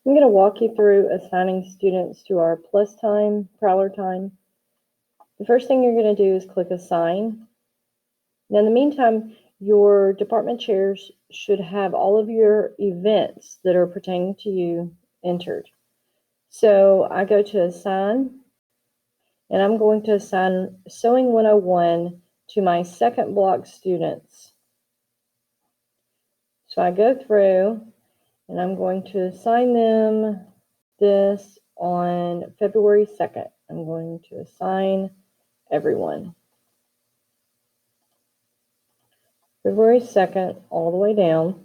I'm going to walk you through assigning students to our plus time, Prowler time. The first thing you're going to do is click Assign. Now, in the meantime, your department chairs should have all of your events that are pertaining to you entered. So I go to Assign, and I'm going to assign Sewing 101 to my second block students. So I go through, and I'm going to assign them this on February 2nd. I'm going to assign everyone. February 2nd, all the way down.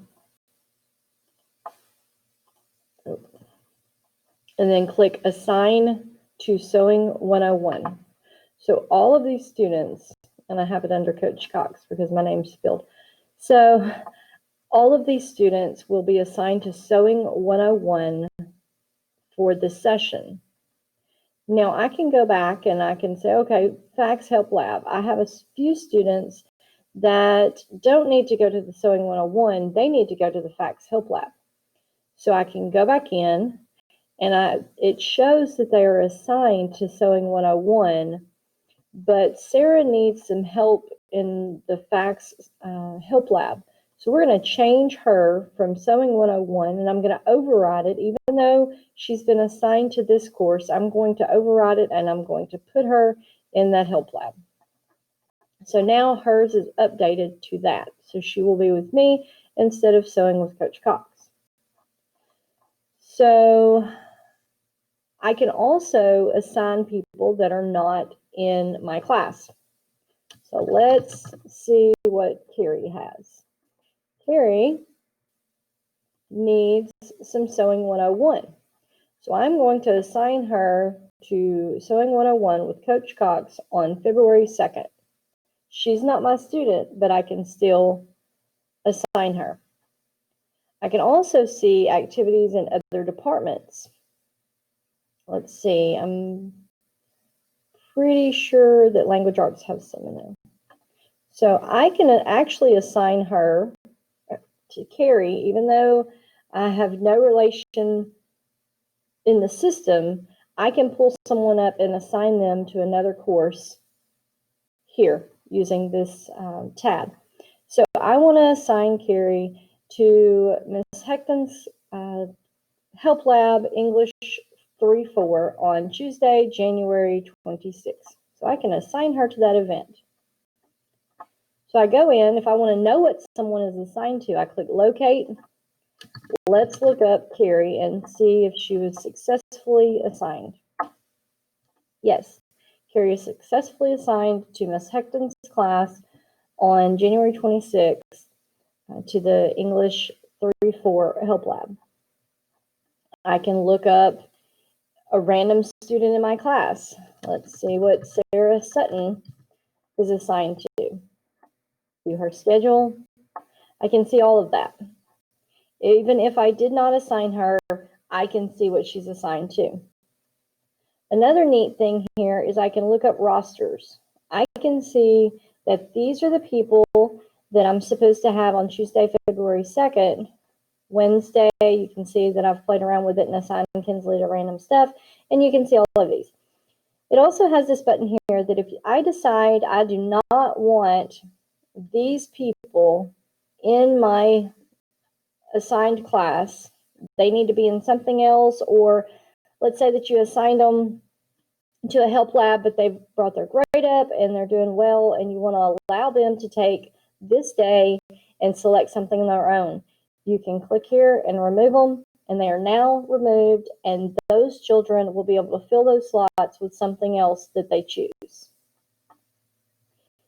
And then click Assign to Sewing 101. So all of these students, and I have it under Coach Cox because my name's spelled. So all of these students will be assigned to Sewing 101 for this session. Now I can go back and I can say, okay, Facts Help Lab. I have a few students that don't need to go to the Sewing 101. They need to go to the Facts Help Lab. So I can go back in, and it shows that they are assigned to Sewing 101, but Sarah needs some help in the Facts Help Lab. So we're going to change her from Sewing 101, and I'm going to override it. Even though she's been assigned to this course, I'm going to override it, and I'm going to put her in that Help Lab. So now hers is updated to that. So she will be with me instead of sewing with Coach Cox. So I can also assign people that are not in my class. So let's see what Carrie has. Carrie needs some Sewing 101. So I'm going to assign her to Sewing 101 with Coach Cox on February 2nd. She's not my student, but I can still assign her. I can also see activities in other departments. Let's see, I'm pretty sure that language arts has some in there. So I can actually assign her to Carrie, even though I have no relation in the system. I can pull someone up and assign them to another course here using this tab. So I want to assign Carrie to Ms. Hecton's Help Lab English 3-4 on Tuesday, January 26th. So I can assign her to that event. So I go in, if I want to know what someone is assigned to, I click Locate. Let's look up Carrie and see if she was successfully assigned. Yes, Carrie is successfully assigned to Ms. Hecton's class on January 26th to the English 3-4 Help Lab. I can look up a random student in my class. Let's see what Sarah Sutton is assigned to. View her schedule. I can see all of that. Even if I did not assign her, I can see what she's assigned to. Another neat thing here is I can look up rosters. I can see that these are the people that I'm supposed to have on Tuesday, February 2nd. Wednesday, you can see that I've played around with it and assigned Kinsley to random stuff, and you can see all of these. It also has this button here that if I decide I do not want these people in my assigned class, they need to be in something else, or let's say that you assigned them to a help lab, but they've brought their grade up and they're doing well, and you want to allow them to take this day and select something on their own. You can click here and remove them, and they are now removed, and those children will be able to fill those slots with something else that they choose.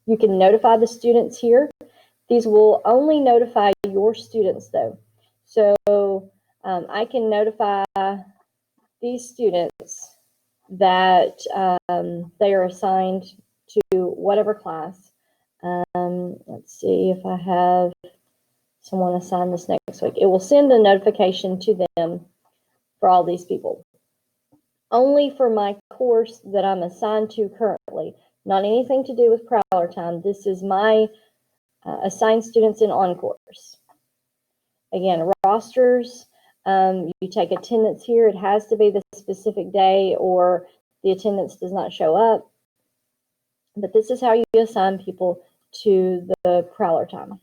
You can notify the students here. These will only notify your students though. So I can notify these students that they are assigned to whatever class. Let's see if I have someone assigned this next week. It will send a notification to them for all these people. Only for my course that I'm assigned to currently. Not anything to do with Prowler time. This is my assigned students in on course. Again, rosters. You take attendance here. It has to be the specific day or the attendance does not show up. But this is how you assign people to the Prowler time.